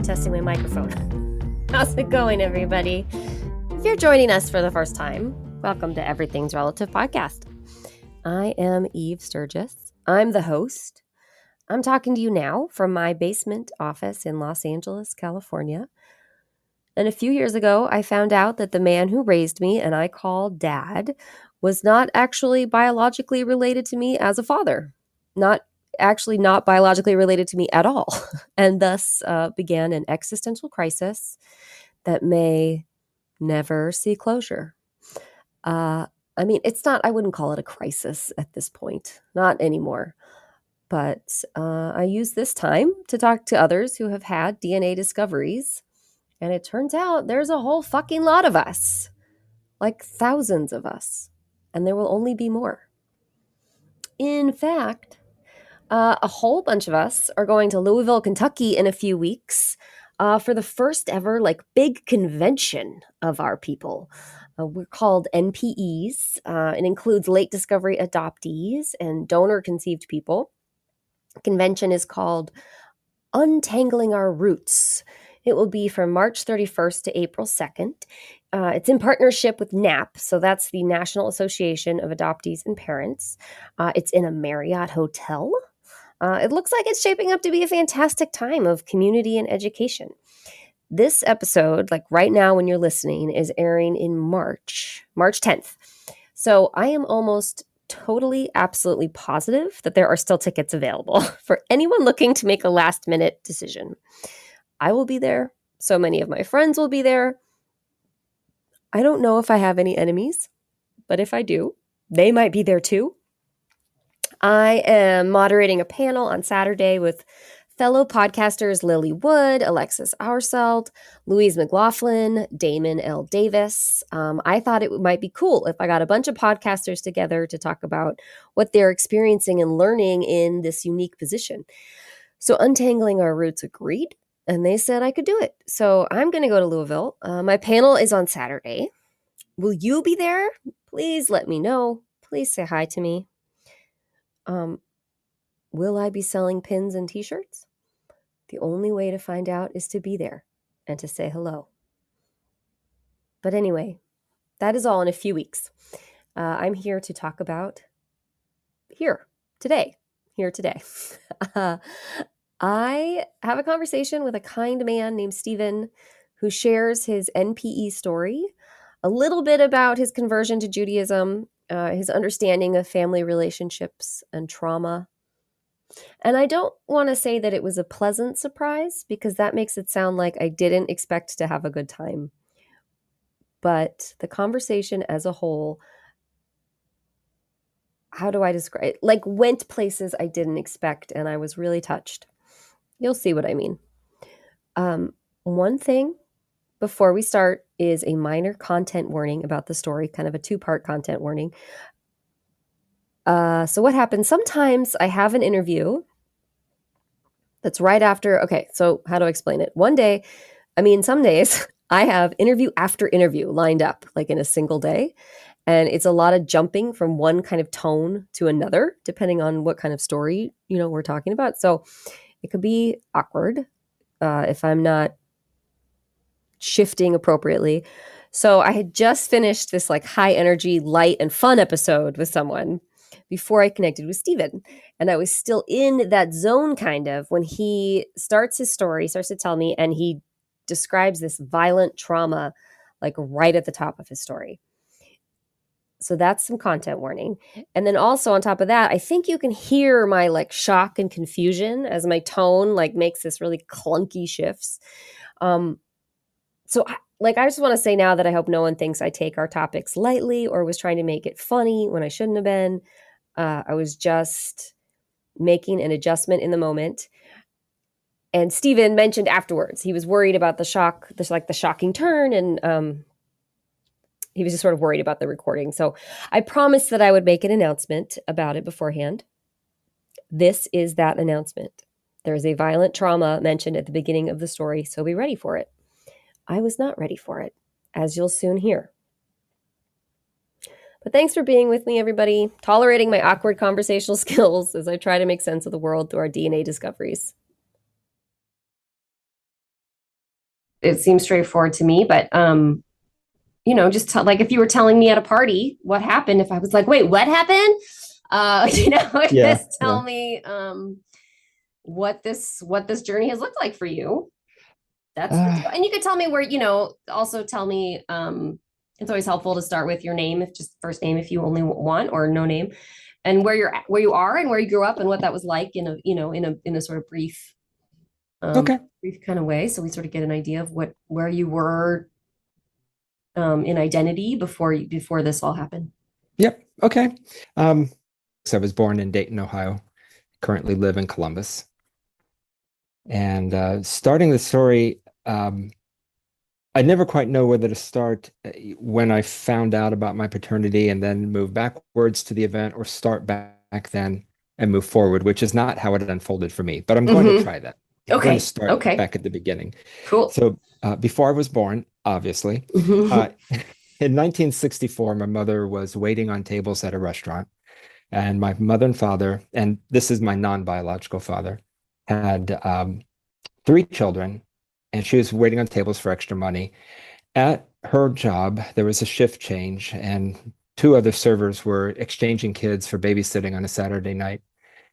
testing my microphone. How's it going, everybody? If you're joining us for the first time, welcome to Everything's Relative podcast. I am Eve Sturgis. I'm the host. I'm talking to you now from my basement office in Los Angeles, California. And a few years ago, I found out that the man who raised me and I call Dad was not actually biologically related to me as a father. Not biologically related to me at all, and thus began an existential crisis that may never see closure. I wouldn't call it a crisis at this point, not anymore. But I use this time to talk to others who have had DNA discoveries, and it turns out there's a whole fucking lot of us, like thousands of us, and there will only be more. In fact, a whole bunch of us are going to Louisville, Kentucky in a few weeks for the first ever big convention of our people. We're called NPEs. It includes late discovery adoptees and donor-conceived people. The convention is called Untangling Our Roots. It will be from March 31st to April 2nd. It's in partnership with NAP, so that's the National Association of Adoptees and Parents. It's in a Marriott hotel. It looks like it's shaping up to be a fantastic time of community and education. This episode, right now when you're listening, is airing in March 10th. So I am almost totally, absolutely positive that there are still tickets available for anyone looking to make a last-minute decision. I will be there. So many of my friends will be there. I don't know if I have any enemies, but if I do, they might be there too. I am moderating a panel on Saturday with fellow podcasters Lily Wood, Alexis Auerseld, Louise McLaughlin, Damon L. Davis. I thought it might be cool if I got a bunch of podcasters together to talk about what they're experiencing and learning in this unique position. So Untangling Our Roots agreed, and they said I could do it. So I'm going to go to Louisville. My panel is on Saturday. Will you be there? Please let me know. Please say hi to me. Will I be selling pins and t-shirts? The only way to find out is to be there and to say hello. But anyway, that is all in a few weeks. I'm here to talk about here today. I have a conversation with a kind man named Stephen who shares his NPE story, a little bit about his conversion to Judaism, his understanding of family relationships and trauma. And I don't want to say that it was a pleasant surprise because that makes it sound like I didn't expect to have a good time. But the conversation as a whole, how do I describe it? Went places I didn't expect, and I was really touched. You'll see what I mean. One thing before we start is a minor content warning about the story, kind of a two-part content warning. So what happens? Sometimes I have an interview that's right after. Okay, so how do I explain it? Some days I have interview after interview lined up, in a single day. And it's a lot of jumping from one kind of tone to another, depending on what kind of story, we're talking about. So it could be awkward if I'm not shifting appropriately. So I had just finished this high energy, light and fun episode with someone before I connected with Stephen. And I was still in that zone kind of when he starts his story, starts to tell me, and he describes this violent trauma right at the top of his story. So that's some content warning. And then also on top of that, I think you can hear my shock and confusion as my tone makes this really clunky shifts. So I just want to say now that I hope no one thinks I take our topics lightly or was trying to make it funny when I shouldn't have been. I was just making an adjustment in the moment. And Stephen mentioned afterwards, he was worried about the shock, the shocking turn. And he was just sort of worried about the recording. So I promised that I would make an announcement about it beforehand. This is that announcement. There is a violent trauma mentioned at the beginning of the story, so be ready for it. I was not ready for it, as you'll soon hear. But thanks for being with me, everybody, tolerating my awkward conversational skills as I try to make sense of the world through our DNA discoveries. it seems straightforward to me, but just like if you were telling me at a party what happened, if I was like, wait, what happened? Yeah, Just tell yeah. me what this journey has looked like for you. That's good to Uh, go. And you could tell me where, also tell me, it's always helpful to start with your name, if just first name, if you only want, or no name, and where you are and where you grew up and what that was like in a, in a sort of okay. brief kind of way. So we sort of get an idea of where you were, in identity before this all happened. Yep. Okay. Um, so I was born in Dayton, Ohio, currently live in Columbus. And starting the story, I never quite know whether to start when I found out about my paternity and then move backwards to the event or start back then and move forward, which is not how it unfolded for me. But I'm going to Mm-hmm. try that. I'm going to Okay. start Okay. back at the beginning. Cool. So before I was born, obviously, uh, in 1964, my mother was waiting on tables at a restaurant. And my mother and father, and this is my non-biological father, had three children, and she was waiting on tables for extra money. At her job, there was a shift change, and two other servers were exchanging kids for babysitting on a Saturday night.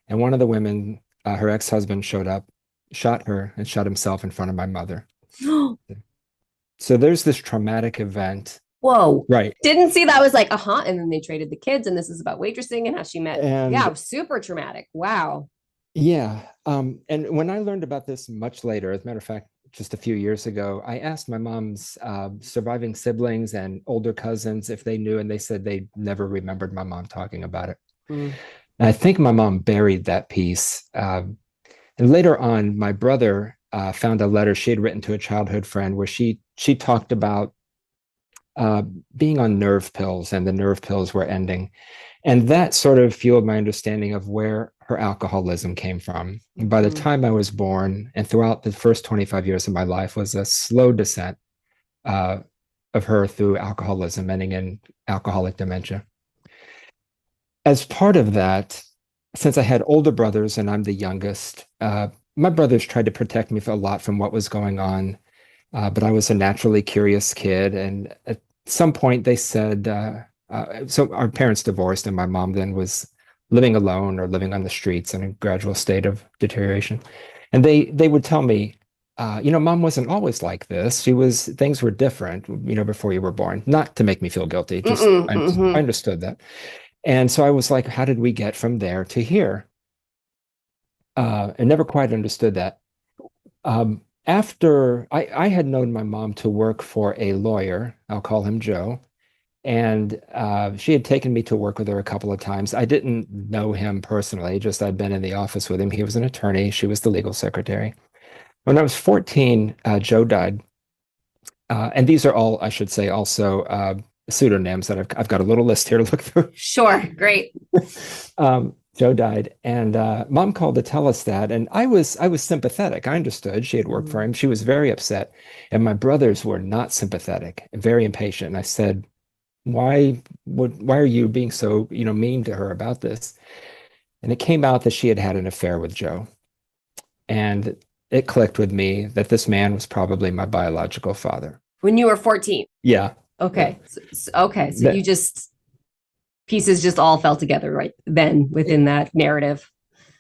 And one of the women, her ex-husband, showed up, shot her, and shot himself in front of my mother. So there's this traumatic event. Whoa. Right. Didn't see that. Was like, uh-huh. And then they traded the kids, and this is about waitressing and how she met. And Yeah, super traumatic. Wow. yeah, and when I learned about this much later, as a matter of fact, just a few years ago, I asked my mom's surviving siblings and older cousins if they knew, and they said they never remembered my mom talking about it. Mm. And I think my mom buried that piece. And later on, my brother found a letter she had written to a childhood friend where she talked about uh, being on nerve pills, and the nerve pills were ending. And that sort of fueled my understanding of where her alcoholism came from. And by the Mm. time I was born and throughout the first 25 years of my life was a slow descent uh, of her through alcoholism, ending in alcoholic dementia. As part of that, since I had older brothers and I'm the youngest, my brothers tried to protect me a lot from what was going on. But I was a naturally curious kid. And at some point, they said, so our parents divorced, and my mom then was living alone or living on the streets in a gradual state of deterioration. And they would tell me, mom wasn't always like this. Things were different, before you were born. Not to make me feel guilty, just Mm-mm, I mm-hmm. understood that. And so I was like, how did we get from there to here? I never quite understood that. After I had known my mom to work for a lawyer, I'll call him Joe, and she had taken me to work with her a couple of times. I didn't know him personally, just I'd been in the office with him. He was an attorney, she was the legal secretary. When I was 14, Joe died. And these are all, I should say, also pseudonyms that I've got a little list here to look through. Sure. Great. Joe died, and mom called to tell us that, and I was sympathetic. I understood she had worked for Mm. him. She was very upset, and my brothers were not sympathetic, very impatient. And I said, why are you being so mean to her about this? And it came out that she had had an affair with Joe, and it clicked with me that this man was probably my biological father. When you were 14. Yeah, yeah. Okay. Okay. So you That just pieces just all fell together right then within that narrative.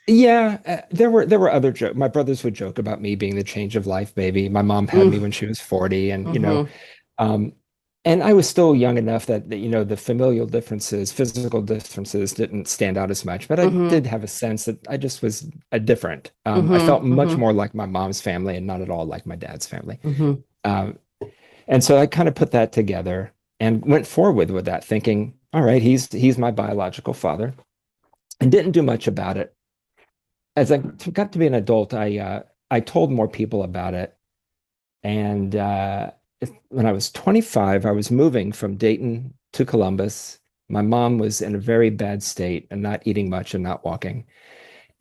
Yeah, there were other jokes. My brothers would joke about me being the change of life baby. My mom had me Mm. when she was 40, and Mm-hmm. um, and I was still young enough that the familial differences, physical differences didn't stand out as much, but I Mm-hmm. did have a sense that I just was a different. I felt Mm-hmm. much Mm-hmm. more like my mom's family and not at all like my dad's family. Mm-hmm. Um, and so I kind of put that together and went forward with that, thinking, all right, he's my biological father, and didn't do much about it. As I got to be an adult, I told more people about it. And when I was 25, I was moving from Dayton to Columbus. My mom was in a very bad state and not eating much and not walking.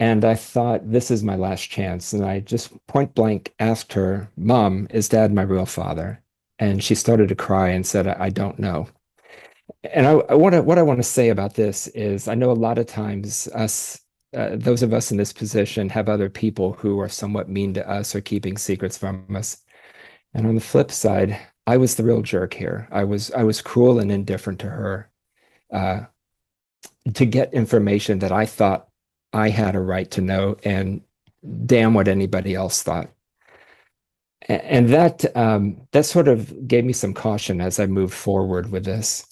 And I thought, this is my last chance. And I just point blank asked her, Mom, is Dad my real father? And she started to cry and said, I don't know. And what I want to say about this is I know a lot of times those of us in this position have other people who are somewhat mean to us or keeping secrets from us. And on the flip side, I was the real jerk here. I was cruel and indifferent to her, uh, to get information that I thought I had a right to know, and damn what anybody else thought. And that sort of gave me some caution as I moved forward with this.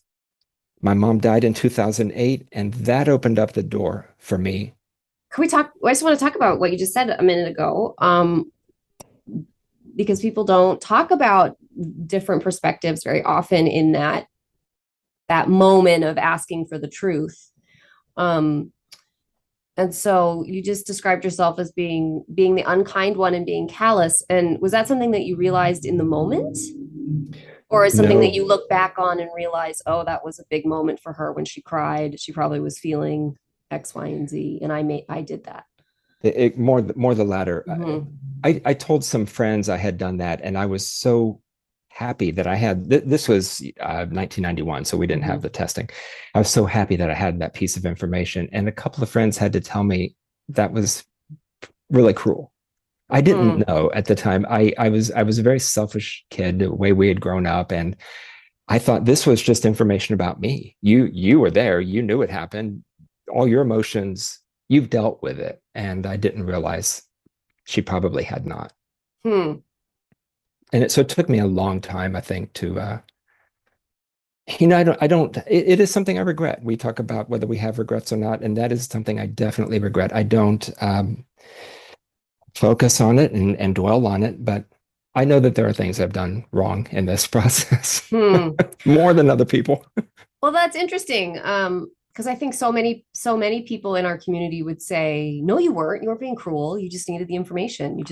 My mom died in 2008, and that opened up the door for me. Can we talk? I just want to talk about what you just said a minute ago, because people don't talk about different perspectives very often in that moment of asking for the truth. Um, and so you just described yourself as being the unkind one and being callous. And was that something that you realized in the moment? Or is something that No, you look back on and realize, oh, that was a big moment for her when she cried. She probably was feeling X, Y, and Z, and I did that. more the latter. Mm-hmm. I told some friends I had done that, and I was so happy that I had this was 1991, so we didn't have Mm-hmm. the testing. I was so happy that I had that piece of information, and a couple of friends had to tell me that was really cruel. I Hmm. didn't know at the time. I was a very selfish kid, the way we had grown up, and I thought this was just information about me. You were there, you knew it happened. All your emotions, you've dealt with it. And I didn't realize she probably had not. Hmm. So it took me a long time, I think, to I don't it is something I regret. We talk about whether we have regrets or not, and that is something I definitely regret. I don't focus on it and dwell on it, but I know that there are things I've done wrong in this process Hmm. more than other people. Well, that's interesting. Because I think so many people in our community would say, no, you weren't. You weren't being cruel. You just needed the information. You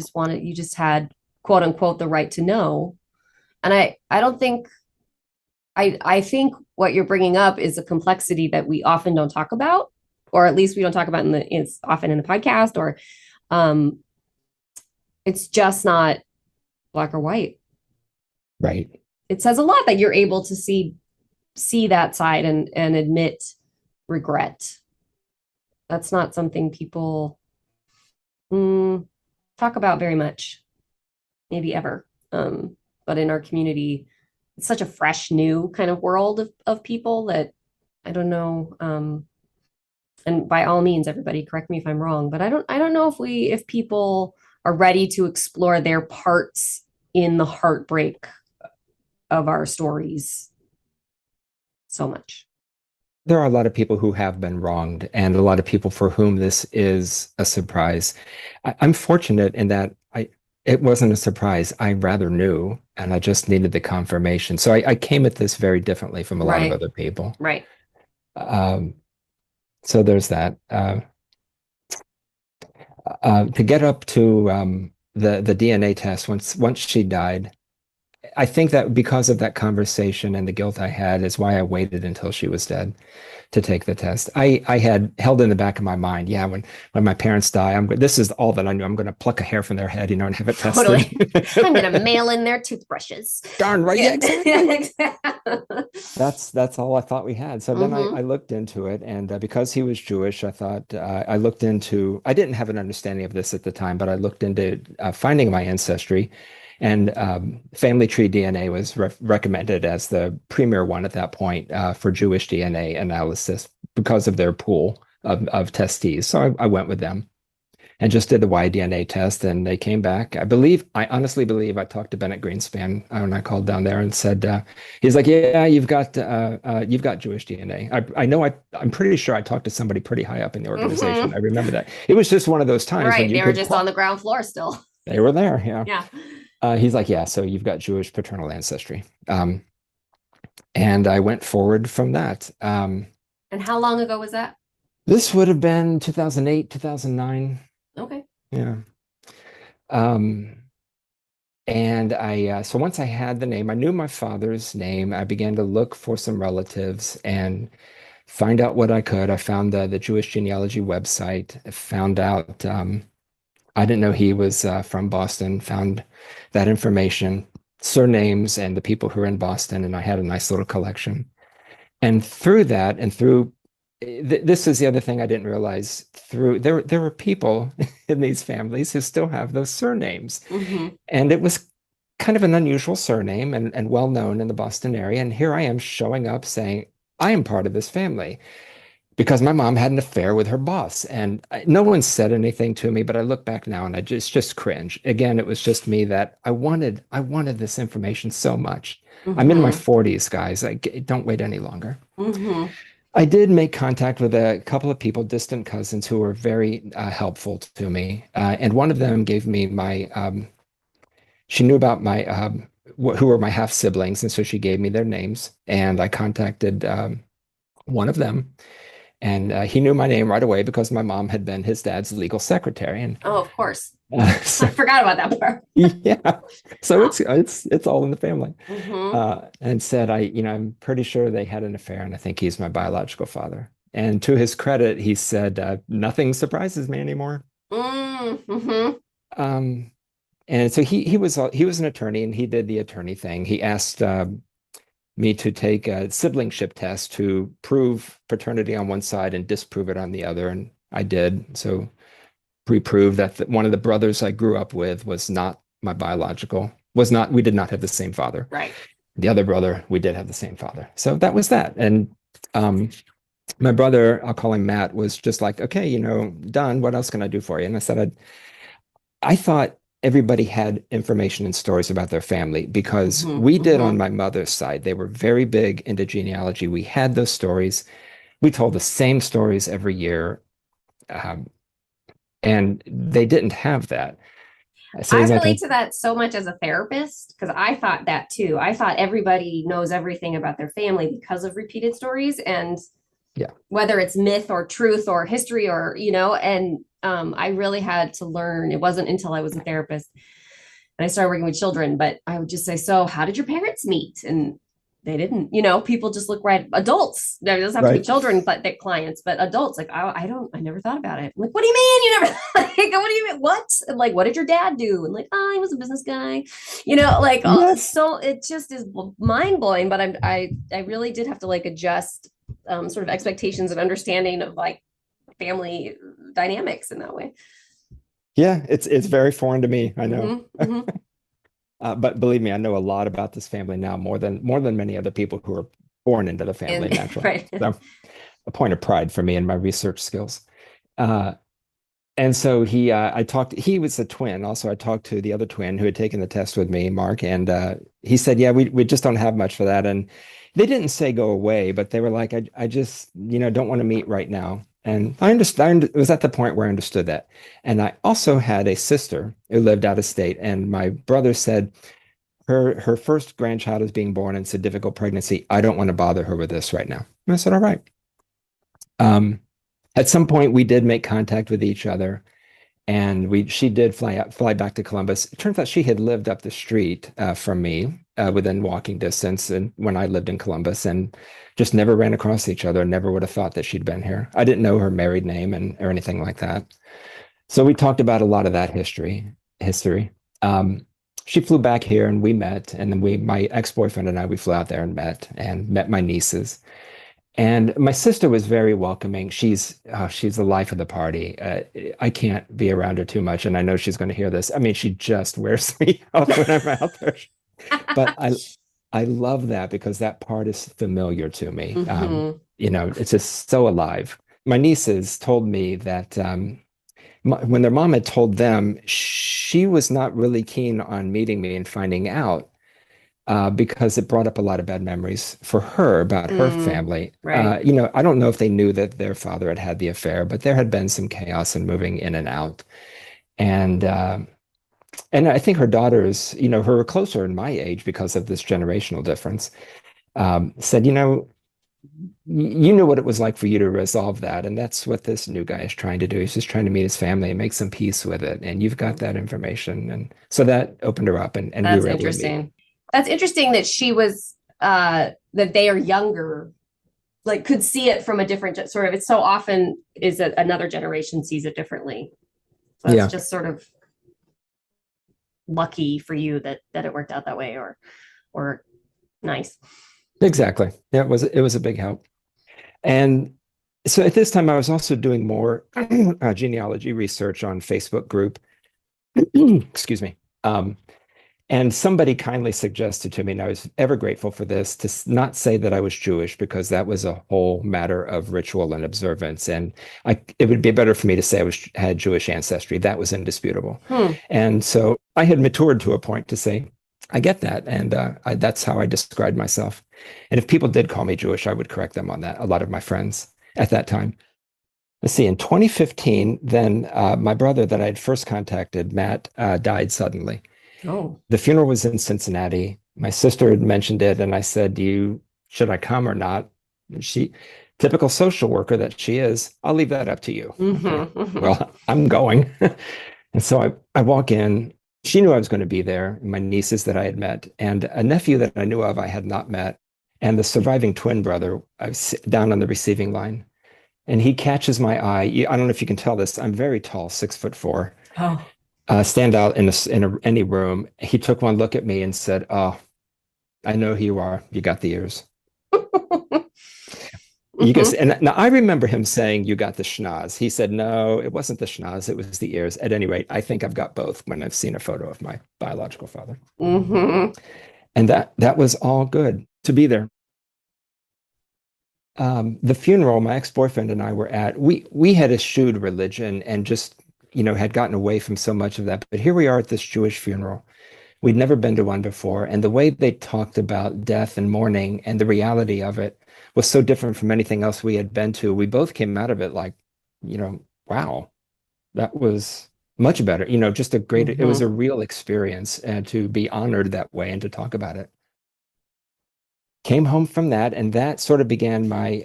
just had quote unquote the right to know. And I don't think I think what you're bringing up is a complexity that we often don't talk about, or at least we don't talk about it's often in the podcast, or um, it's just not black or white. Right. It says a lot that you're able to see that side and admit regret. That's not something people mm, talk about very much, maybe ever. But in our community, it's such a fresh, new kind of world of people that I don't know. And by all means, everybody correct me if I'm wrong, but I don't know if people are ready to explore their parts in the heartbreak of our stories so much. There are a lot of people who have been wronged, and a lot of people for whom this is a surprise. I'm fortunate in that it wasn't a surprise. I rather knew, and I just needed the confirmation. So I came at this very differently from a lot of Right, other people. right. Um, so there's that. To get up to the DNA test, once she died, I think that because of that conversation and the guilt I had is why I waited until she was dead to take the test. I had held in the back of my mind, yeah, when my parents die, this is all that I knew. I'm going to pluck a hair from their head, and have it tested. Totally. I'm gonna mail in their toothbrushes. Darn right, yeah, Yeah. exactly. That's all I thought we had. So then I Mm-hmm. looked into it, and because he was Jewish, I thought I looked into. I didn't have an understanding of this at the time, but I looked into finding my ancestry, and Family Tree DNA was recommended as the premier one at that point for Jewish DNA analysis because of their pool of testees. So I went with them and just did the Y-DNA test, and they came back. I honestly believe I talked to Bennett Greenspan when I called down there and said, he's like, yeah, you've got Jewish DNA. I know I'm pretty sure I talked to somebody pretty high up in the organization. Mm-hmm. I remember that. It was just one of those times when Right. you They were could just on call. the ground floor still. They were there, yeah. Yeah. He's like, yeah, so you've got Jewish paternal ancestry. And I went forward from that. And how long ago was that? This would have been 2008, 2009. Okay. Yeah. Um, And so once I had the name, I knew my father's name. I began to look for some relatives and find out what I could. I found the Jewish genealogy website. I found out I didn't know he was from Boston. Found that information, surnames, and the people who are in Boston, and I had a nice little collection. And through that, and through this is the other thing I didn't realize. Through there were people in these families who still have those surnames, Mm-hmm. and it was kind of an unusual surname and well known in the Boston area. And here I am showing up saying, I am part of this family because my mom had an affair with her boss. And no one said anything to me, but I look back now and I just cringe. Again, it was just me that I wanted this information so much. I'm in my Mm-hmm. 40s, guys. Don't wait any longer. Mm-hmm. I did make contact with a couple of people, distant cousins, who were very helpful to me. And one of them gave me she knew about my, who were my half siblings. And so she gave me their names. And I contacted one of them. And he knew my name right away because my mom had been his dad's legal secretary. And Oh, of course. so, I forgot about that part. yeah, so Wow. it's all in the family. Mm-hmm. And said, I'm pretty sure they had an affair, and I think he's my biological father. And to his credit, he said, nothing surprises me anymore. Mm-hmm. Um, and so he was an attorney, and he did the attorney thing. He asked me to take a siblingship test to prove paternity on one side and disprove it on the other, and I did. So pre-proved that one of the brothers I grew up with was not my biological, was not, we did not have the same father. Right. The other brother, we did have the same father. So that was that. And um, my brother, I'll call him Matt, was just like, okay, done. What else can I do for you? And I said, I thought everybody had information and stories about their family because Mm-hmm. we did on Mm-hmm. my mother's side. They were very big into genealogy. We had those stories. We told the same stories every year. Um, and they didn't have that. So I he's like, relate to that so much as a therapist because I thought that too. I thought everybody knows everything about their family because of repeated stories and yeah, whether it's myth or truth or history or, and I really had to learn. It wasn't until I was a therapist and I started working with children, but I would just say, so how did your parents meet? And they didn't, people just look right. Adults, there doesn't have to be right. children, but their clients, but adults, like, I never thought about it. I'm like, what do you mean? You never, like, what do you mean? What? And like, what did your dad do? And like, oh, he was a business guy, like, Yes. so it just is mind blowing, but I really did have to like adjust sort of expectations and understanding of like family dynamics in that way. Yeah, it's very foreign to me. I know. Mm-hmm, mm-hmm. But believe me, I know a lot about this family now, more than many other people who are born into the family And naturally. right. So a point of pride for me and my research skills. Uh, and so he was a twin. Also, I talked to the other twin who had taken the test with me, Mark, and he said, yeah, we just don't have much for that. And they didn't say go away, but they were like, I just, don't want to meet right now. And I understand it was at the point where I understood that. And I also had a sister who lived out of state, and my brother said her first grandchild is being born and it's a difficult pregnancy. I don't want to bother her with this right now. And I said, all right. Um, at some point we did make contact with each other, and she did fly back to Columbus. It turns out she had lived up the street from me, within walking distance, and when I lived in Columbus, and just never ran across each other. Never would have thought that she'd been here. I didn't know her married name or anything like that. So we talked about a lot of that history. Um, she flew back here and we met, and then my ex-boyfriend and I, we flew out there and met my nieces. And my sister was very welcoming. She's the life of the party. I can't be around her too much, and I know she's going to hear this. I mean, she just wears me out when I'm out there. But I love that because that part is familiar to me. Mm-hmm. It's just so alive. My nieces told me that when their mom had told them, she was not really keen on meeting me and finding out, because it brought up a lot of bad memories for her about her Mm, family. right. I don't know if they knew that their father had had the affair, but there had been some chaos and moving in and out. And and I think her daughters, who were closer in my age because of this generational difference, said, you knew what it was like for you to resolve that. And that's what this new guy is trying to do. He's just trying to meet his family and make some peace with it. And you've got that information. And so that opened her up, and we That's were able to meet. interesting. That's interesting that she was that they are younger, like could see it from a different sort of. It's so often is that another generation sees it differently. So it's Yeah, just sort of lucky for you that it worked out that way, or nice. exactly. Yeah, it was a big help. And so at this time, I was also doing more genealogy research on Facebook group. Excuse me. Um, And somebody kindly suggested to me, and I was ever grateful for this, to not say that I was Jewish because that was a whole matter of ritual and observance. And it would be better for me to say had Jewish ancestry. That was indisputable. Hmm. And so I had matured to a point to say, I get that. And that's how I described myself. And if people did call me Jewish, I would correct them on that. A lot of my friends at that time. Let's see, in 2015, then my brother that I had first contacted, Matt, died suddenly. Oh. The funeral was in Cincinnati. My sister had mentioned it, and I said, should I come or not? And she, typical social worker that she is, I'll leave that up to you. Okay. Well, I'm going. And so I walk in. She knew I was going to be there, my nieces that I had met, and a nephew that I knew of I had not met, and the surviving twin brother. I was down on the receiving line, and he catches my eye. I don't know if you can tell this. I'm very tall, 6'4". Oh. Stand out in any room. He took one look at me and said, "Oh, I know who you are. You got the ears." You can see, and now I remember him saying, "You got the schnoz." He said, "No, it wasn't the schnoz. It was the ears." At any rate, I think I've got both when I've seen a photo of my biological father. Mm-hmm. And that was all good to be there. The funeral my ex-boyfriend and I were at, we had eschewed religion and just, had gotten away from so much of that. But here we are at this Jewish funeral. We'd never been to one before, and the way they talked about death and mourning and the reality of it was so different from anything else we had been to. We both came out of it like, wow, that was much better. Just it was Mm-hmm. a real experience, and to be honored that way and to talk about it. Came home from that, and that sort of began my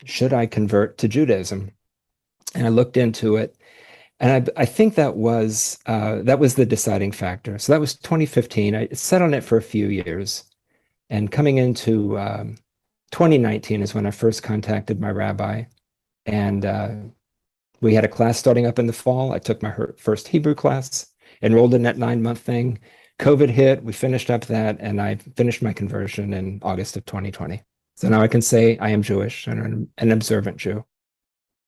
should I convert to Judaism? And I looked into it, and I think that was the deciding factor. So that was 2015. I sat on it for a few years, and coming into 2019 is when I first contacted my rabbi, and we had a class starting up in the fall. I took my first Hebrew class, enrolled in that 9-month thing. COVID hit, we finished up that, and I finished my conversion in August of 2020. So now I can say I am Jewish and an observant Jew.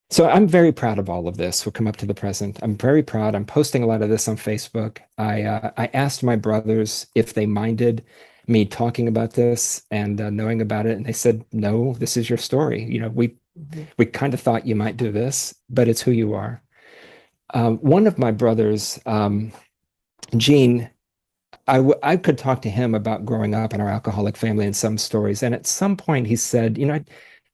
So I'm very proud of all of this. We'll come up to the present. I'm very proud. I'm posting a lot of this on Facebook. I asked my brothers if they minded me talking about this and knowing about it, and they said, "No, this is your story. We kind of thought you might do this, but it's who you are." One of my brothers, Gene, I could talk to him about growing up in our alcoholic family and some stories. And at some point he said,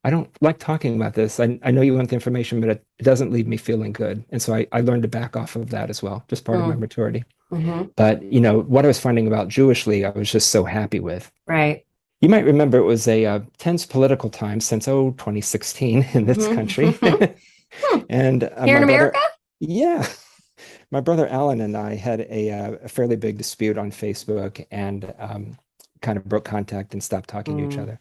I don't like talking about this. I know you want the information, but it doesn't leave me feeling good. And so I learned to back off of that as well, just part of my maturity. Mm-hmm. But, what I was finding about Jewishly, I was just so happy with. Right. You might remember it was a tense political time since, 2016 in this country. And Here in my brother, America? yeah, my brother Alan and I had a fairly big dispute on Facebook and kind of broke contact and stopped talking to each other.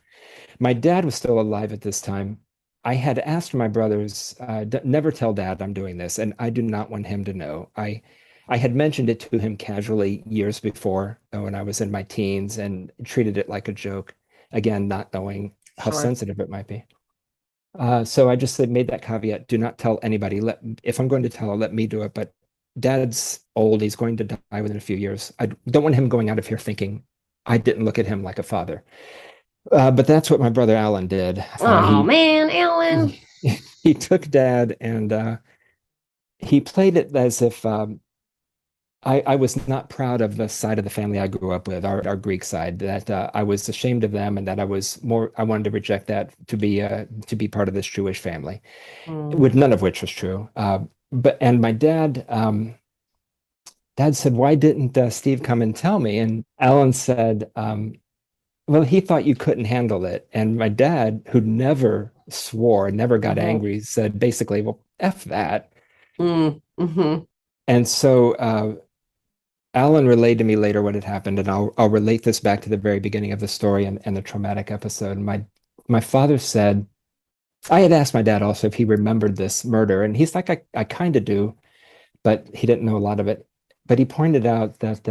My dad was still alive at this time. I had asked my brothers, never tell dad I'm doing this, and I do not want him to know. I had mentioned it to him casually years before when I was in my teens and treated it like a joke, again, not knowing how Sure. sensitive it might be. So I just made that caveat, do not tell anybody. If I'm going to tell, let me do it. But dad's old, he's going to die within a few years. I don't want him going out of here thinking I didn't look at him like a father. But that's what my brother Alan did. Oh man, Alan. He took dad and he played it as if I was not proud of the side of the family I grew up with, our Greek side, that I was ashamed of them and that I wanted to reject that to be part of this Jewish family, with none of which was true. And my dad said, "Why didn't Steve come and tell me?" And Alan said, "Well, he thought you couldn't handle it." And my dad, who never swore, never got angry, said basically, "Well, F that." Mm-hmm. And so Alan relayed to me later what had happened, and I'll relate this back to the very beginning of the story and the traumatic episode. My father said, I had asked my dad also if he remembered this murder, and he's like, I kind of do, but he didn't know a lot of it. But he pointed out that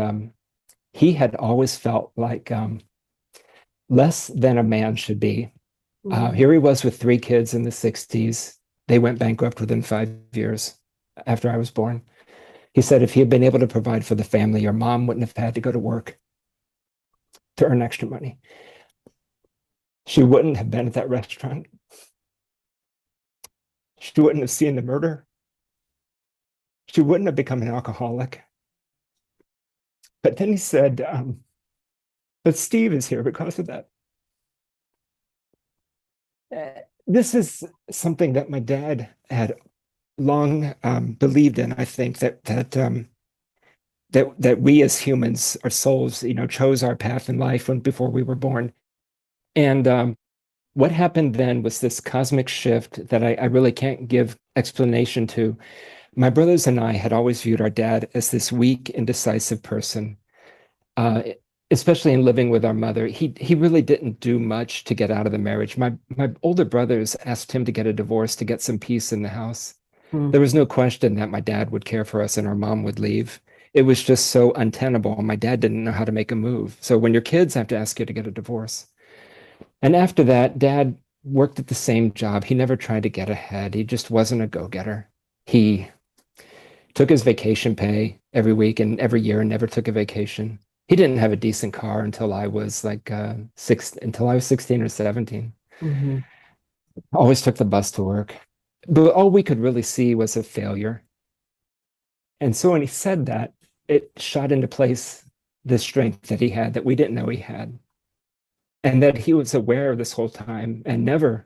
he had always felt like less than a man should be. Here he was with 3 kids in the 60s. They went bankrupt within 5 years after I was born. He said if he had been able to provide for the family, your mom wouldn't have had to go to work to earn extra money. She wouldn't have been at that restaurant. She wouldn't have seen the murder. She wouldn't have become an alcoholic. But then he said, but Steve is here because of that. This is something that my dad had long believed in. I think that we as humans, our souls, chose our path in life before we were born. And what happened then was this cosmic shift that I really can't give explanation to. My brothers and I had always viewed our dad as this weak, indecisive person, uh, especially in living with our mother. He really didn't do much to get out of the marriage. My older brothers asked him to get a divorce to get some peace in the house. Hmm. There was no question that my dad would care for us and our mom would leave. It was just so untenable. My dad didn't know how to make a move. So when your kids have to ask you to get a divorce. And after that, dad worked at the same job. He never tried to get ahead. He just wasn't a go-getter. He took his vacation pay every week and every year and never took a vacation. He didn't have a decent car until I was until I was 16 or 17. Mm-hmm. Always took the bus to work. But all we could really see was a failure. And so when he said that, it shot into place the strength that he had that we didn't know he had. And that he was aware of this whole time and never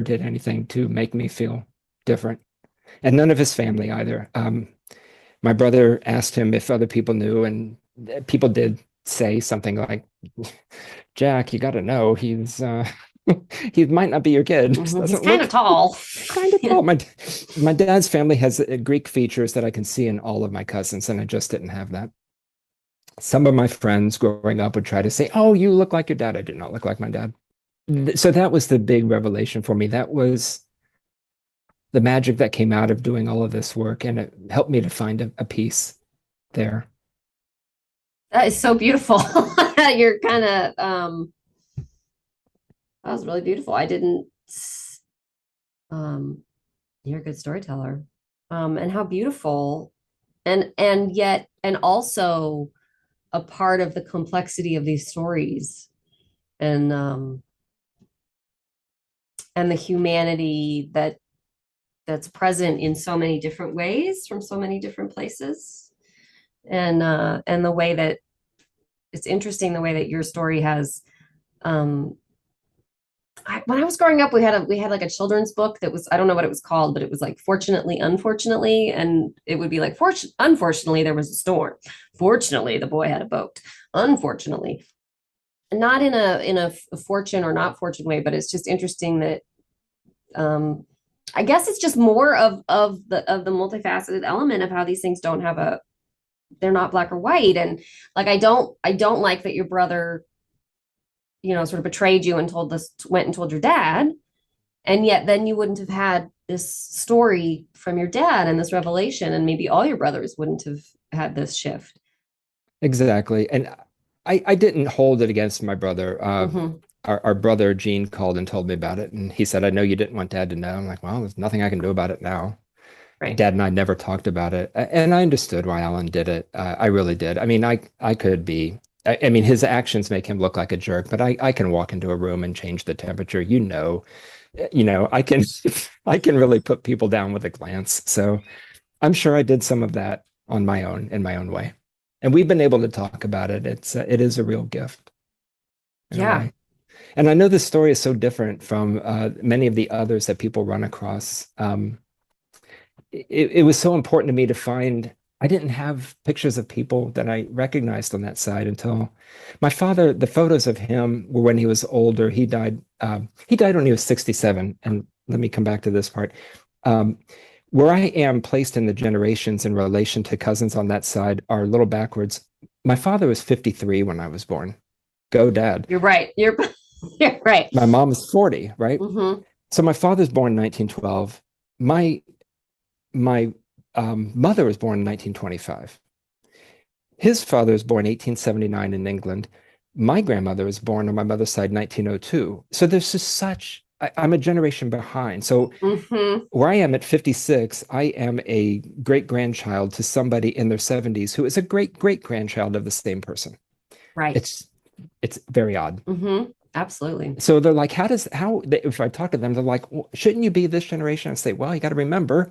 did anything to make me feel different. And none of his family either. My brother asked him if other people knew, and people did say something like, Jack, you got to know he might not be your kid. Mm-hmm. He's kind of tall. Kind of tall. My dad's family has Greek features that I can see in all of my cousins, and I just didn't have that. Some of my friends growing up would try to say, "Oh, you look like your dad." I did not look like my dad. So that was the big revelation for me. That was the magic that came out of doing all of this work, and it helped me to find a peace there. That is so beautiful. You're kind of that was really beautiful. I didn't um you're a good storyteller. And how beautiful and yet and also a part of the complexity of these stories and and the humanity that's present in so many different ways from so many different places. And the way that it's interesting the way that your story has when I was growing up, we had like a children's book that was I don't know what it was called, but it was like Fortunately, Unfortunately, and it would be like unfortunately there was a storm. Fortunately, the boy had a boat. Unfortunately, not in a fortune or not fortune way, but it's just interesting that I guess it's just more of the multifaceted element of how these things don't have a they're not black or white. And like I don't like that your brother sort of betrayed you and went and told your dad. And yet then you wouldn't have had this story from your dad and this revelation, and maybe all your brothers wouldn't have had this shift. Exactly. And I didn't hold it against my brother. Mm-hmm. Our brother Gene called and told me about it, and he said, "I know you didn't want Dad to know." I'm like, "Well, there's nothing I can do about it now." Right. Dad and I never talked about it, and I understood why Alan did it. I really did. I mean, I could be. I mean, his actions make him look like a jerk, but I can walk into a room and change the temperature. I can I can really put people down with a glance. So I'm sure I did some of that on my own in my own way, and we've been able to talk about it. It is a real gift in a Yeah. way. And I know this story is so different from many of the others that people run across. It was so important to me to find. I didn't have pictures of people that I recognized on that side until my father. The photos of him were when he was older. He died. He died when he was 67. And let me come back to this part. Um, where I am placed in the generations in relation to cousins on that side are a little backwards. My father was 53 when I was born. Go, Dad. You're right. You're right. My mom is 40, right? Mm-hmm. So my father's born in 1912. My mother was born in 1925. His father was born 1879 in England. My grandmother was born on my mother's side 1902. So there's just such I'm a generation behind. So Hmm. where I am at 56, I am a great grandchild to somebody in their 70s who is a great great grandchild of the same person. Right. It's it's very odd. Absolutely. So they're like, if I talk to them, they're like, well, shouldn't you be this generation? I say, well, you got to remember,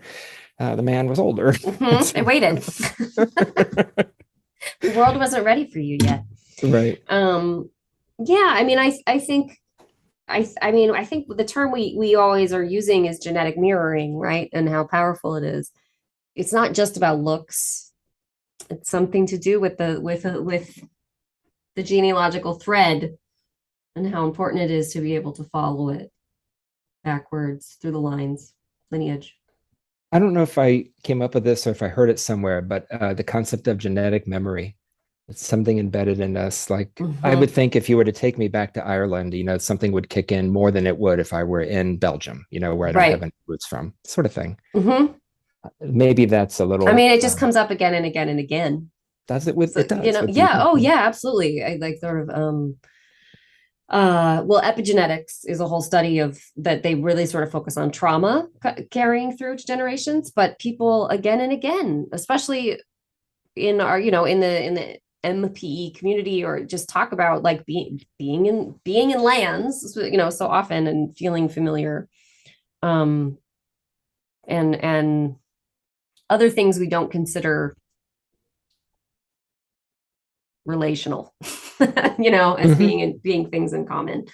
the man was older. I waited. The world wasn't ready for you yet. Right. Um, yeah, I mean, I think I think the term we always are using is genetic mirroring, right? And how powerful it is. It's not just about looks. It's something to do with the genealogical thread and how important it is to be able to follow it backwards through the lines, lineage. I don't know if I came up with this or if I heard it somewhere, but the concept of genetic memory. It's something embedded in us. Like I would Hmm. think if you were to take me back to Ireland, something would kick in more than it would if I were in Belgium, where I don't have Right. any roots from, sort of thing. Hmm. Maybe that's a I little, mean, it just comes up again and again and again. does it with, So, it does with yeah, people. oh Yeah. yeah, absolutely. I like sort of well, epigenetics is a whole study of that they really sort of focus on trauma carrying through to generations, but people again and again, especially in our, in the MPE community, or just talk about like being in lands, so often and feeling familiar, um, and other things we don't consider relational, as Hmm. being things in common.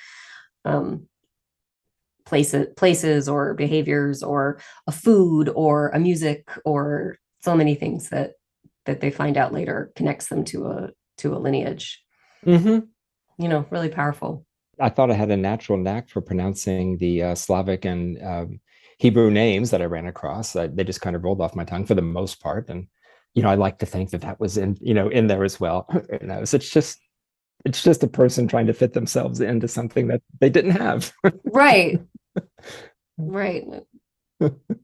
Um, places or behaviors or a food or a music or so many things that they find out later connects them to a lineage. Hmm. Really powerful. I thought I had a natural knack for pronouncing the Slavic and Hebrew names that I ran across. They just kind of rolled off my tongue for the most part, and I like to think that that was in there as well. So it's just a person trying to fit themselves into something that they didn't have. Right. Right.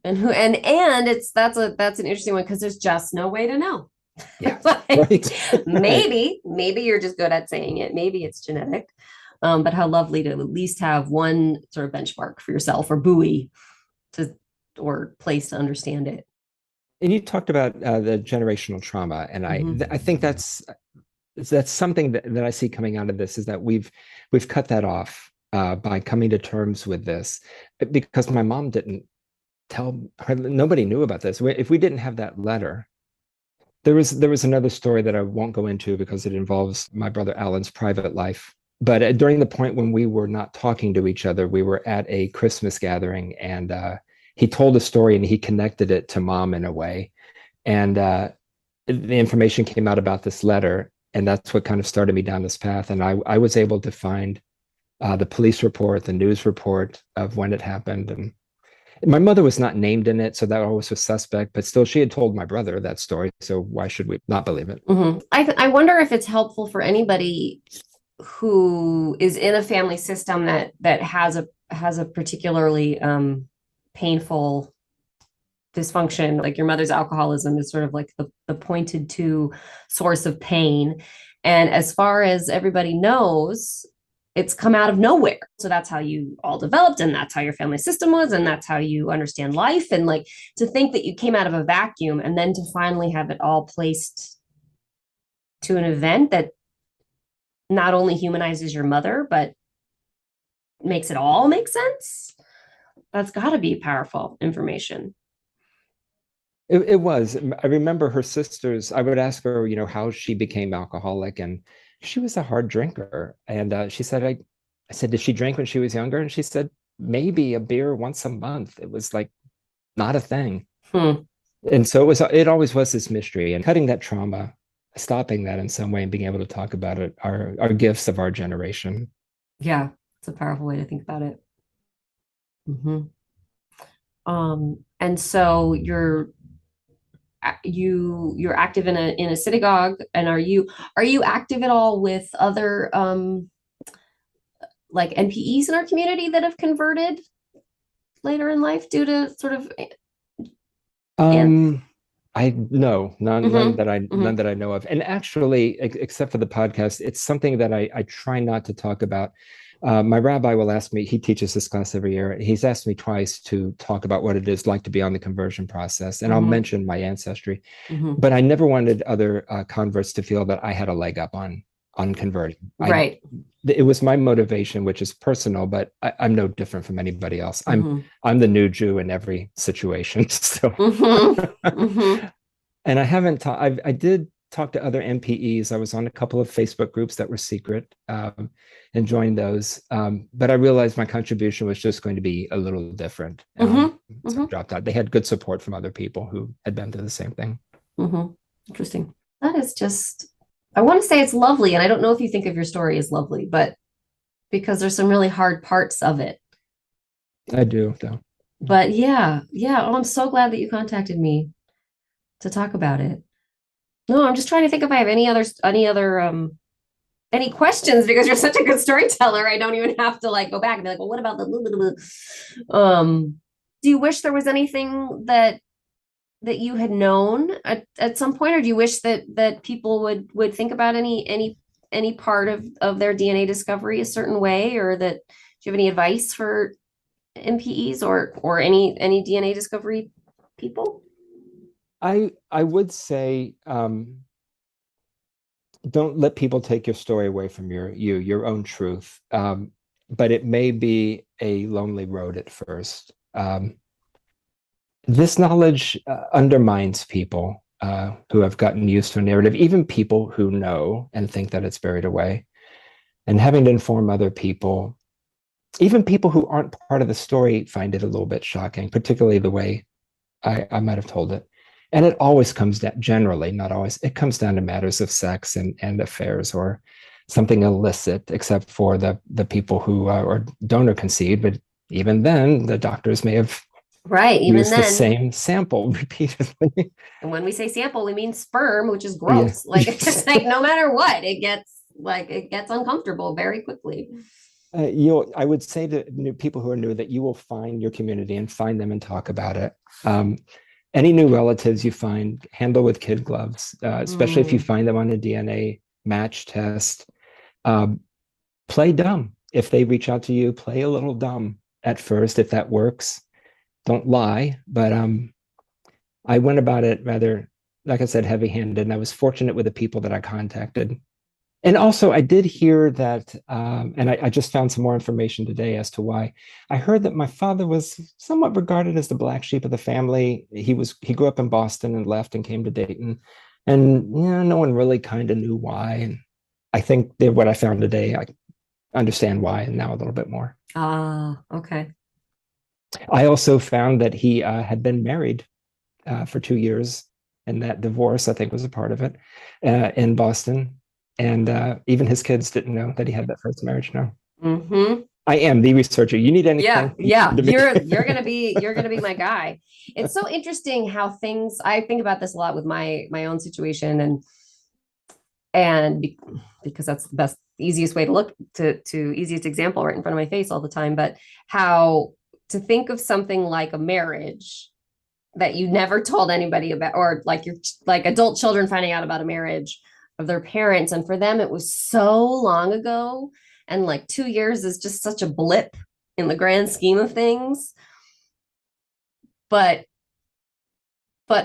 And that's an interesting one because there's just no way to know. Yeah, Like, right, right. maybe you're just good at saying it, maybe it's genetic. But how lovely to at least have one sort of benchmark for yourself or buoy to or place to understand it. And you talked about the generational trauma, and I Hmm. think that's something that I see coming out of this is that we've cut that off by coming to terms with this, because my mom didn't tell her, nobody knew about this. If we didn't have that letter, there was another story that I won't go into because it involves my brother Alan's private life. But during the point when we were not talking to each other, we were at a Christmas gathering, and he told a story and he connected it to mom in a way. And the information came out about this letter, and that's what kind of started me down this path. And I was able to find the police report, the news report of when it happened, and my mother was not named in it, so that always was suspect. But still, she had told my brother that story, so why should we not believe it? Hmm. I wonder if it's helpful for anybody who is in a family system that has a particularly painful dysfunction, like your mother's alcoholism is sort of like the pointed to source of pain. And as far as everybody knows, it's come out of nowhere. So that's how you all developed, and that's how your family system was, and that's how you understand life. And like to think that you came out of a vacuum and then to finally have it all placed to an event that not only humanizes your mother, but makes it all make sense. That's got to be powerful information. It was. I remember her sisters. I would ask her, how she became alcoholic, and she was a hard drinker. And she said, I said, did she drink when she was younger? And she said, maybe a beer once a month. It was like not a thing. Hmm. And so it always was this mystery. And cutting that trauma, stopping that in some way, and being able to talk about it are gifts of our generation. Yeah, it's a powerful way to think about it. Hmm. And so you're active in a synagogue, and are you active at all with other like NPEs in our community that have converted later in life due to sort of and Um, I no, none Mm-hmm. that Mm-hmm. I know of. And actually, except for the podcast, it's something that I try not to talk about. My rabbi will ask me, he teaches this class every year. He's asked me twice to talk about what it is like to be on the conversion process. And I'll Mm-hmm. mention my ancestry, Mm-hmm. but I never wanted other converts to feel that I had a leg up on conversion. Right. It was my motivation, which is personal, but I'm no different from anybody else. Mm-hmm. I'm the new Jew in every situation. So, Mm-hmm. Mm-hmm. and I haven't talked. I did talk to other MPEs. I was on a couple of Facebook groups that were secret, and joined those. But I realized my contribution was just going to be a little different. Mm-hmm. So I dropped out. They had good support from other people who had been through the same thing. Mm-hmm. Interesting. That is just, I want to say it's lovely. And I don't know if you think of your story as lovely, but because there's some really hard parts of it. I do, though. But yeah, yeah. Oh, I'm so glad that you contacted me to talk about it. No, I'm just trying to think if I have any questions because you're such a good storyteller. I don't even have to like go back and be like, well, what about the blah, blah, blah, blah. Do you wish there was anything that you had known at some point, or do you wish that people would think about any part of their DNA discovery a certain way, or that do you have any advice for MPEs or any DNA discovery people? I would say don't let people take your story away from your own truth. But it may be a lonely road at first. This knowledge undermines people who have gotten used to a narrative, even people who know and think that it's buried away. And having to inform other people, even people who aren't part of the story, find it a little bit shocking, particularly the way I might have told it. And it always comes down, generally, not always, it comes down to matters of sex and affairs or something illicit, except for the people who or donor conceived. But even then, the doctors may have Right, even used the then. same sample repeatedly. And when we say sample, we mean sperm, which is Yeah. gross. Like it's just like no matter what, it gets uncomfortable very quickly. I would say to new people who are new that you will find your community and find them and talk about it. Any new relatives you find, handle with kid gloves, especially if you Mm, find them on a DNA match test. Um, Play dumb. If they reach out to you, play a little dumb at first. If that works, don't lie. But I went about it rather, like I said, heavy-handed, and I was fortunate with the people that I contacted. And also, I did hear that, and I just found some more information today as to why. I heard that my father was somewhat regarded as the black sheep of the family. He grew up in Boston and left and came to Dayton, and no one really kind of knew why. And I think that what I found today, I understand why, and now a little bit more. okay. I also found that he had been married for 2 years, and that divorce, I think, was a part of it in Boston. And even his kids didn't know that he had that first marriage. No, Mm-hmm. I am the researcher. You need Yeah, anything? You yeah. come to me. You're gonna be my guy. It's so interesting how things I think about this a lot with my own situation and because that's the best easiest way to look to easiest example right in front of my face all the time, but how to think of something like a marriage that you never told anybody about, or like your like adult children finding out about a marriage of their parents, and for them it was so long ago, and like 2 years is just such a blip in the grand scheme of things, but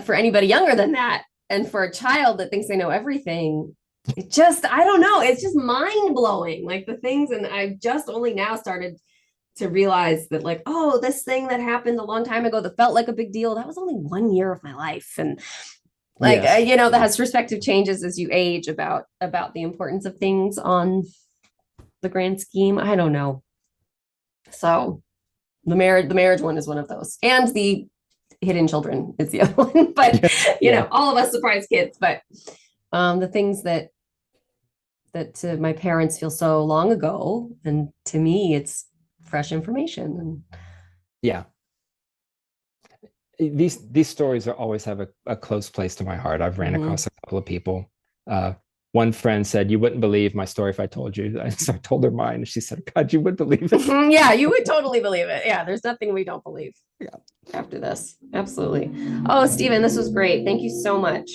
for anybody younger than that, and for a child that thinks they know everything, it just I don't know, it's just mind blowing, like the things. And I just only now started to realize that, like, oh, this thing that happened a long time ago that felt like a big deal, that was only 1 year of my life. And like Yes. that has perspective changes as you age about the importance of things on the grand scheme. I don't know. So the marriage one is one of those, and the hidden children is the other one. But Yeah. all of us surprise kids. But the things that to my parents feel so long ago, and to me it's fresh information. And Yeah. These stories are always have a close place to my heart. I've ran mhm. across a couple of people, uh, one friend said, "You wouldn't believe my story if I told you." So I told her mine, and she said, "God, you would believe it." Yeah, you would totally believe it. Yeah, there's nothing we don't believe. Yeah. After this. Absolutely. Oh, Stephen, this was great. Thank you so much.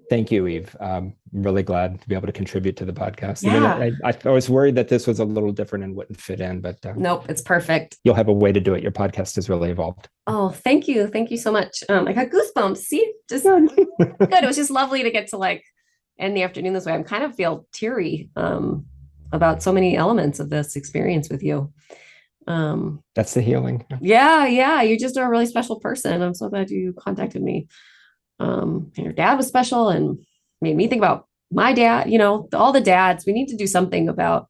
Thank you, Eve. I'm really glad to be able to contribute to the podcast. Yeah. I was worried that this was a little different and wouldn't fit in, but Nope, it's perfect. you'll have a way to do it. Your podcast has really evolved. Oh, thank you. Thank you so much. I got goosebumps. See, just good. It was just lovely to get to like end the afternoon this way. I'm kind of feel teary about so many elements of this experience with you. That's the healing. Yeah. You just are a really special person. I'm so glad you contacted me. And your dad was special and made me think about my dad, all the dads. We need to do something about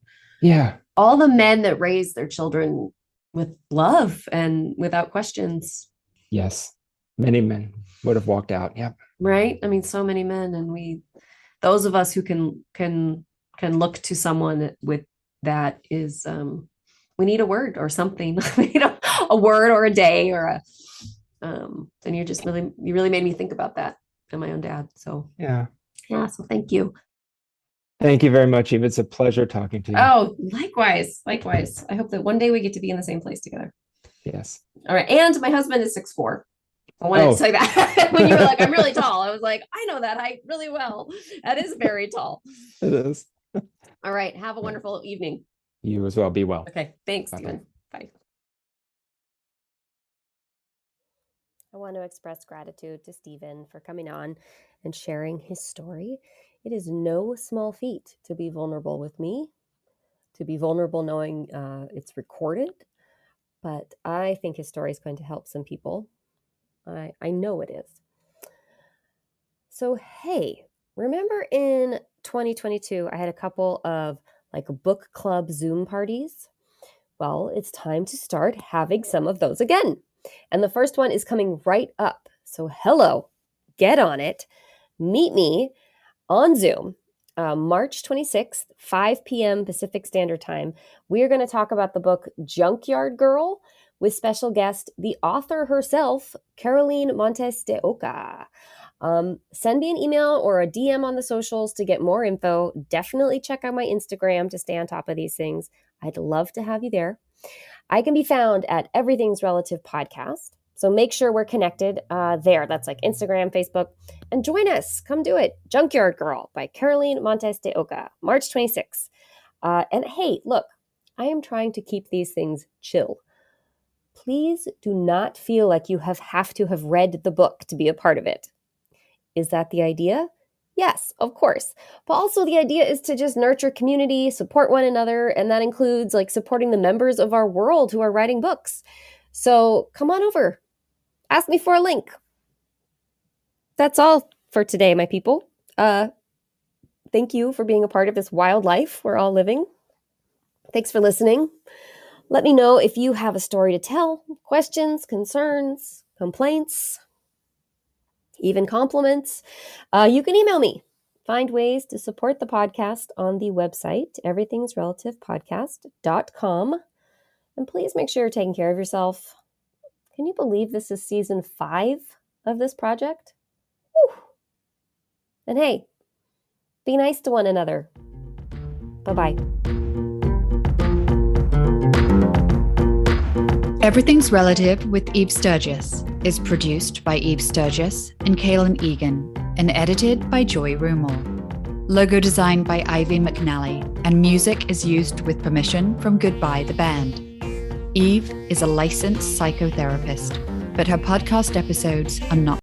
all the men that raise their children with love and without questions. Yes. Many men would have walked out. Yeah. Right. I mean, so many men, and those of us who can look to someone with that is, we need a word or something, a word or a day or a, and you really made me think about that and my own dad. So yeah. So thank you. Thank you very much, Eve. It's a pleasure talking to you. Oh, likewise. I hope that one day we get to be in the same place together. Yes. All right. And my husband is 6'4". I wanted to say that when you were like, I'm really tall. I was like, I know that height really well. That is very tall. It is. All right. Have a wonderful evening. You as well. Be well. Okay. Thanks, Bye-bye. Stephen. Bye. I want to express gratitude to Stephen for coming on and sharing his story. It is no small feat to be vulnerable with me, to be vulnerable knowing it's recorded, but I think his story is going to help some people. I know it is. So, hey, remember in 2022, I had a couple of like book club Zoom parties? Well, it's time to start having some of those again. And the first one is coming right up. So hello, get on it. Meet me on Zoom, March 26th, 5 p.m. Pacific Standard Time. We are going to talk about the book Junkyard Girl with special guest, the author herself, Caroline Montes de Oca. Send me an email or a DM on the socials to get more info. Definitely check out my Instagram to stay on top of these things. I'd love to have you there. I can be found at Everything's Relative Podcast. So make sure we're connected there. That's like Instagram, Facebook. And join us. Come do it. Junkyard Girl by Caroline Montes de Oca, March 26th. And hey, look, I am trying to keep these things chill. Please do not feel like you have to have read the book to be a part of it. Is that the idea? Yes, of course. But also the idea is to just nurture community, support one another, and that includes like supporting the members of our world who are writing books. So come on over. Ask me for a link. That's all for today, my people. Thank you for being a part of this wild life we're all living. Thanks for listening. Let me know if you have a story to tell, questions, concerns, complaints, even compliments. You can email me. Find ways to support the podcast on the website, everythingsrelativepodcast.com. And please make sure you're taking care of yourself. Can you believe this is season 5 of this project? Whew. And hey, be nice to one another. Bye-bye. Everything's Relative with Eve Sturgis is produced by Eve Sturgis and Kaylin Egan and edited by Joy Rumel. Logo designed by Ivy McNally, and music is used with permission from Goodbye the Band. Eve is a licensed psychotherapist, but her podcast episodes are not